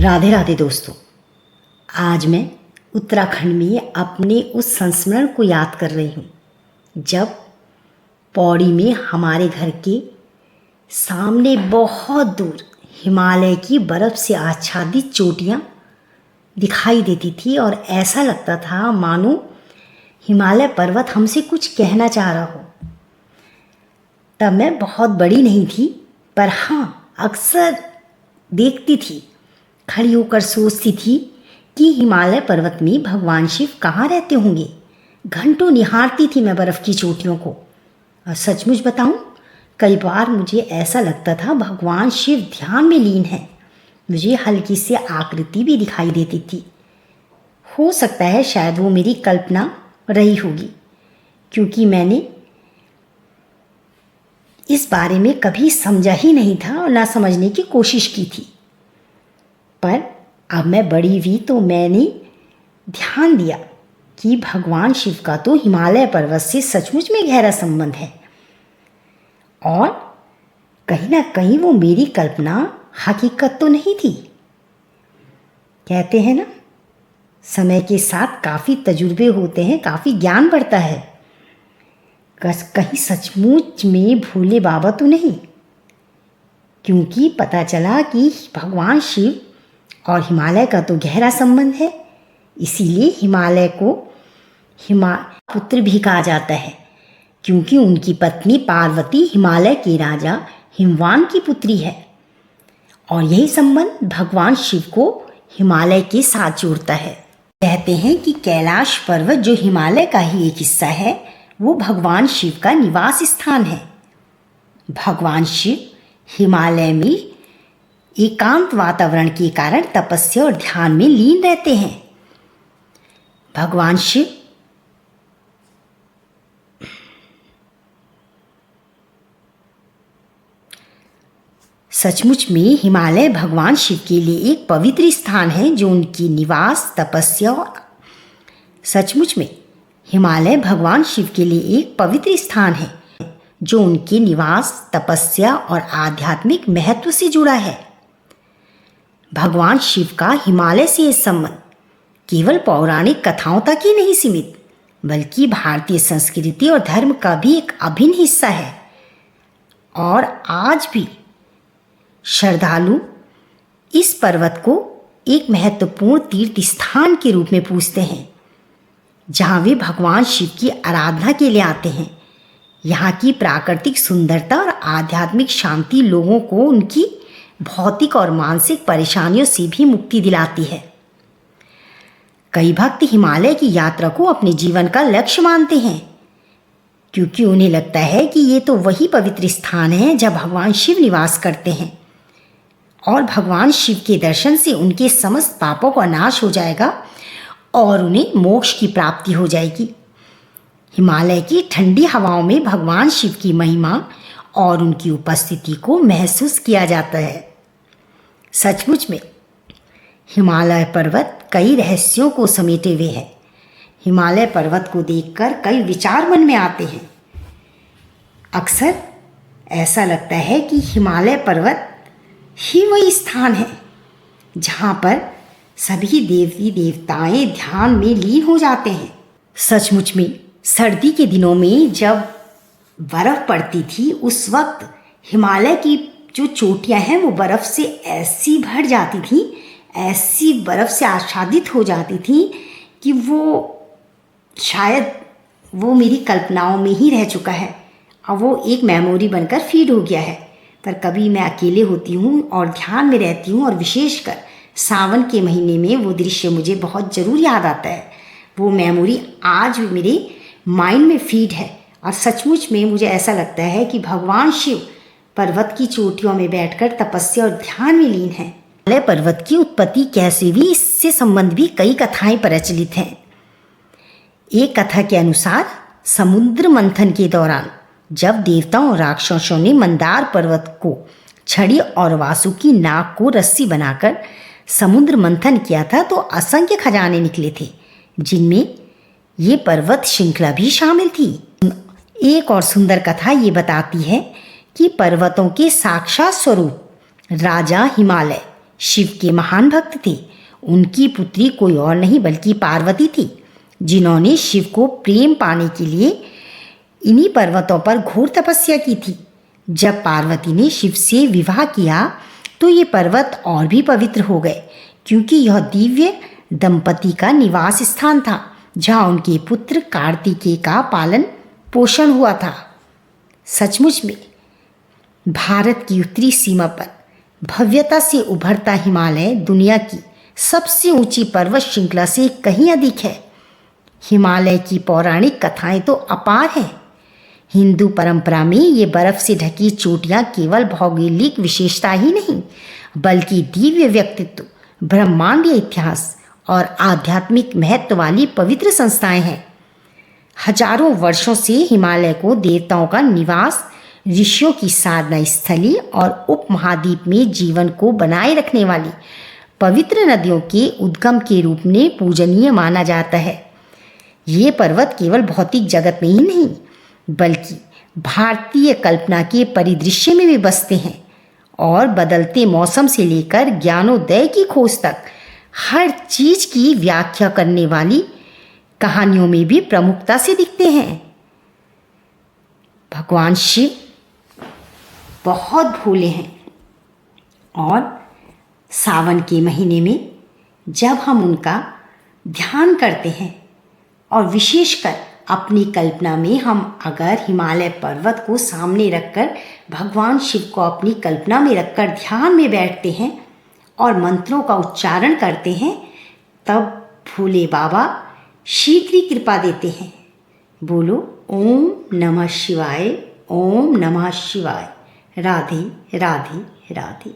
राधे राधे दोस्तों। आज मैं उत्तराखंड में अपने उस संस्मरण को याद कर रही हूँ जब पौड़ी में हमारे घर के सामने बहुत दूर हिमालय की बर्फ़ से आच्छादित चोटियाँ दिखाई देती थी और ऐसा लगता था मानो हिमालय पर्वत हमसे कुछ कहना चाह रहा हो। तब मैं बहुत बड़ी नहीं थी, पर हाँ अक्सर देखती थी, खड़ी होकर सोचती थी कि हिमालय पर्वत में भगवान शिव कहाँ रहते होंगे। घंटों निहारती थी मैं बर्फ़ की चोटियों को, और सचमुच बताऊं, कई बार मुझे ऐसा लगता था भगवान शिव ध्यान में लीन है। मुझे हल्की सी आकृति भी दिखाई देती थी। हो सकता है शायद वो मेरी कल्पना रही होगी, क्योंकि मैंने इस बारे में कभी समझा ही नहीं था और ना समझने की कोशिश की थी। पर अब मैं बड़ी हुई तो मैंने ध्यान दिया कि भगवान शिव का तो हिमालय पर्वत से सचमुच में गहरा संबंध है, और कहीं ना कहीं वो मेरी कल्पना हकीकत तो नहीं थी। कहते हैं ना, समय के साथ काफ़ी तजुर्बे होते हैं, काफ़ी ज्ञान बढ़ता है। कहीं सचमुच में भोले बाबा तो नहीं, क्योंकि पता चला कि भगवान शिव और हिमालय का तो गहरा संबंध है। इसीलिए हिमालय को पुत्र भी कहा जाता है, क्योंकि उनकी पत्नी पार्वती हिमालय के राजा हिमवान की पुत्री है, और यही संबंध भगवान शिव को हिमालय के साथ जोड़ता है। कहते हैं कि कैलाश पर्वत जो हिमालय का ही एक हिस्सा है, वो भगवान शिव का निवास स्थान है। भगवान शिव हिमालय में एकांत वातावरण के कारण तपस्या और ध्यान में लीन रहते हैं। भगवान शिव सचमुच में हिमालय भगवान शिव के लिए एक पवित्र स्थान है, जो उनकी निवास तपस्या सचमुच में हिमालय भगवान शिव के लिए एक पवित्र स्थान है, जो उनके निवास तपस्या और आध्यात्मिक महत्व से जुड़ा है। भगवान शिव का हिमालय से यह संबंध केवल पौराणिक कथाओं तक ही नहीं सीमित, बल्कि भारतीय संस्कृति और धर्म का भी एक अभिन्न हिस्सा है। और आज भी श्रद्धालु इस पर्वत को एक महत्वपूर्ण तीर्थ स्थान के रूप में पूजते हैं, जहाँ वे भगवान शिव की आराधना के लिए आते हैं। यहाँ की प्राकृतिक सुंदरता और आध्यात्मिक शांति लोगों को उनकी भौतिक और मानसिक परेशानियों से भी मुक्ति दिलाती है। कई भक्त हिमालय की यात्रा को अपने जीवन का लक्ष्य मानते हैं, क्योंकि उन्हें लगता है कि ये तो वही पवित्र स्थान है जहाँ भगवान शिव निवास करते हैं, और भगवान शिव के दर्शन से उनके समस्त पापों का नाश हो जाएगा और उन्हें मोक्ष की प्राप्ति हो जाएगी। हिमालय की ठंडी हवाओं में भगवान शिव की महिमा और उनकी उपस्थिति को महसूस किया जाता है। सचमुच में हिमालय पर्वत कई रहस्यों को समेटे हुए है। हिमालय पर्वत को देखकर कई विचार मन में आते हैं। अक्सर ऐसा लगता है कि हिमालय पर्वत ही वही स्थान है जहाँ पर सभी देवी देवताएं ध्यान में लीन हो जाते हैं। सचमुच में सर्दी के दिनों में जब बर्फ़ पड़ती थी, उस वक्त हिमालय की जो चोटियां हैं वो बर्फ़ से ऐसी भर जाती थी, ऐसी बर्फ़ से आच्छादित हो जाती थी कि वो शायद वो मेरी कल्पनाओं में ही रह चुका है, और वो एक मेमोरी बनकर फीड हो गया है। पर कभी मैं अकेले होती हूँ और ध्यान में रहती हूँ, और विशेषकर सावन के महीने में वो दृश्य मुझे बहुत ज़रूर याद आता है। वो मेमोरी आज भी मेरे माइंड में फीड है, और सचमुच में मुझे ऐसा लगता है कि भगवान शिव पर्वत की चोटियों में बैठकर तपस्या और ध्यान में लीन है। हिमालय पर्वत की उत्पत्ति कैसे हुई, इससे संबंध भी कई कथाएं प्रचलित हैं। एक कथा के अनुसार समुद्र मंथन के दौरान जब देवताओं और राक्षसों ने मंदार पर्वत को छड़ी और वासुकी नाग को रस्सी बनाकर समुद्र मंथन किया था, तो असंख्य खजाने निकले थे, जिनमें ये पर्वत श्रृंखला भी शामिल थी। एक और सुंदर कथा ये बताती है कि पर्वतों के साक्षात स्वरूप राजा हिमालय शिव के महान भक्त थे। उनकी पुत्री कोई और नहीं बल्कि पार्वती थी, जिन्होंने शिव को प्रेम पाने के लिए इन्हीं पर्वतों पर घोर तपस्या की थी। जब पार्वती ने शिव से विवाह किया तो ये पर्वत और भी पवित्र हो गए, क्योंकि यह दिव्य दंपति का निवास स्थान था, जहाँ उनके पुत्र कार्तिकेय का पालन पोषण हुआ था। सचमुच में भारत की उत्तरी सीमा पर भव्यता से उभरता हिमालय दुनिया की सबसे ऊंची पर्वत श्रृंखला से कहीं अधिक है। हिमालय की पौराणिक कथाएं तो अपार हैं। हिंदू परंपरा में ये बर्फ से ढकी चोटियां केवल भौगोलिक विशेषता ही नहीं, बल्कि दिव्य व्यक्तित्व, ब्रह्मांडीय इतिहास और आध्यात्मिक महत्व वाली पवित्र संस्थाएं हैं। हजारों वर्षों से हिमालय को देवताओं का निवास, ऋषियों की साधना स्थली और उपमहाद्वीप में जीवन को बनाए रखने वाली पवित्र नदियों के उद्गम के रूप में पूजनीय माना जाता है। ये पर्वत केवल भौतिक जगत में ही नहीं, बल्कि भारतीय कल्पना के परिदृश्य में भी बसते हैं और बदलते मौसम से लेकर ज्ञानोदय की खोज तक हर चीज की व्याख्या करने वाली कहानियों में भी प्रमुखता से दिखते हैं। भगवान शिव बहुत भोले हैं और सावन के महीने में जब हम उनका ध्यान करते हैं और विशेषकर अपनी कल्पना में हम अगर हिमालय पर्वत को सामने रखकर भगवान शिव को अपनी कल्पना में रखकर ध्यान में बैठते हैं और मंत्रों का उच्चारण करते हैं, तब भोले बाबा शीघ्र ही कृपा देते हैं। बोलो ओम नमः शिवाय, ओम नमः शिवाय। राधे राधे राधे।